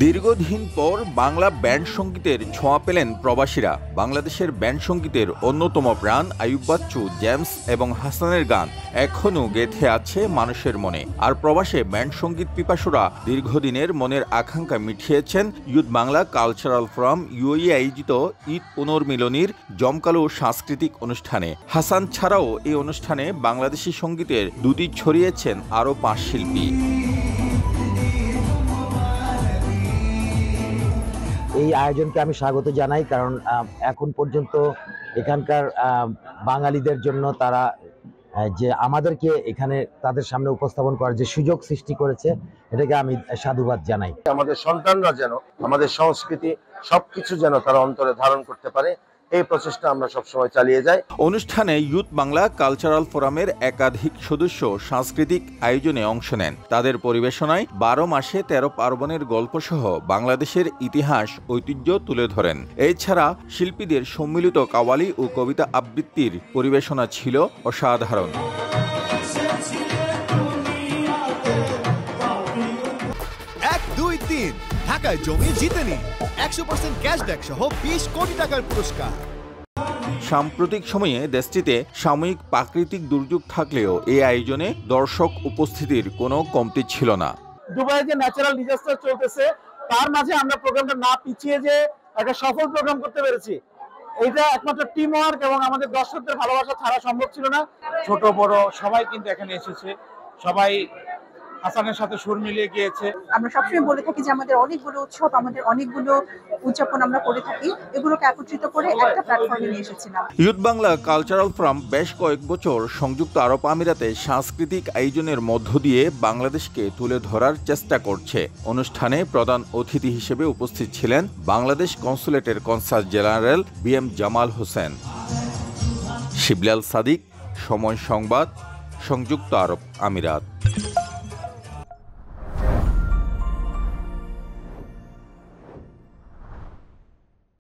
দীর্ঘদিন পর বাংলা ব্যান্ড সঙ্গীতের ছোঁয়া পেলেন প্রবাসীরা। বাংলাদেশের ব্যান্ড সঙ্গীতের অন্যতম প্রাণ আইয়ুব বাচ্চু, জেমস এবং হাসানের গান এখনও গেঁথে আছে মানুষের মনে। আর প্রবাসে ব্যান্ড সঙ্গীত পিপাসুরা দীর্ঘদিনের মনের আকাঙ্ক্ষা মিটিয়েছেন youth Bangla cultural forum UAE আয়োজিত ঈদ পুনর্মিলনীর জমকালো সাংস্কৃতিক অনুষ্ঠানে। হাসান ছাড়াও এই অনুষ্ঠানে বাংলাদেশি সঙ্গীতের দুটি ছড়িয়েছেন আরও 5 শিল্পী। এই আয়োজনকে আমি স্বাগত জানাই, কারণ এখন পর্যন্ত এখানকার বাঙালিদের জন্য তারা যে আমাদেরকে এখানে তাদের সামনে উপস্থাপন করার যে সুযোগ সৃষ্টি করেছে, এটাকে আমি সাধুবাদ জানাই। আমাদের সন্তানরা যেন আমাদের সংস্কৃতি সবকিছু যেন তারা অন্তরে ধারণ করতে পারে, এই প্রচেষ্টা আমরা সবসময় চালিয়ে যাই। অনুষ্ঠানে ইউথ বাংলা কালচারাল ফোরামের একাধিক সদস্য সাংস্কৃতিক আয়োজনে অংশ নেন। তাদের পরিবেশনায় 12 মাসে 13 পার্বণের গল্পসহ বাংলাদেশের ইতিহাস ঐতিহ্য তুলে ধরেন। এছাড়া শিল্পীদের সম্মিলিত কাওয়ালি ও কবিতা আবৃত্তির পরিবেশনা ছিল অসাধারণ। ঢাকায় জমি জিতে নিন 100% ক্যাশব্যাক সহ 20 কোটি টাকার পুরস্কার। সাম্প্রতিক সময়ে দেশটিতে সাময়িক প্রাকৃতিক দুর্যোগ থাকলেও এই আয়োজনে দর্শক উপস্থিতির কোনো কমতি ছিল না। দুবাইয়ে যে ন্যাচারাল ডিজাস্টার চলতেছে, তার মাঝে আমরা প্রোগ্রামটা না পিছিয়ে যে একটা সফল প্রোগ্রাম করতে পেরেছি, এটা একমাত্র টিম ওয়ার্ক এবং আমাদের দর্শকদের ভালোবাসা ছাড়া সম্ভব ছিল না। ছোট বড় সবাই কিন্তু এখানে এসেছে, সবাই হাসানের সাথে সুর মিলিয়ে গিয়েছে। আমরা সবসময় বলে থাকি যে আমাদের অনেকগুলো উৎসব, আমাদের অনেকগুলো উদযাপন আমরা করে থাকি, এগুলোকে একত্রিত করে একটা প্ল্যাটফর্মে নিয়ে এসেছিলাম। ইউথ বাংলা কালচারাল ফোরাম বেশ কয়েক বছর সংযুক্ত আরব আমিরাতে সাংস্কৃতিক আয়োজনের মধ্য দিয়ে বাংলাদেশকে তুলে ধরার চেষ্টা করছে। অনুষ্ঠানে প্রধান অতিথি হিসেবে উপস্থিত ছিলেন বাংলাদেশ কনসুলেটের consul general BM Jamal Hossain. Shiblal Sadik, Somoy Sangbad, সংযুক্ত আরব আমিরাত।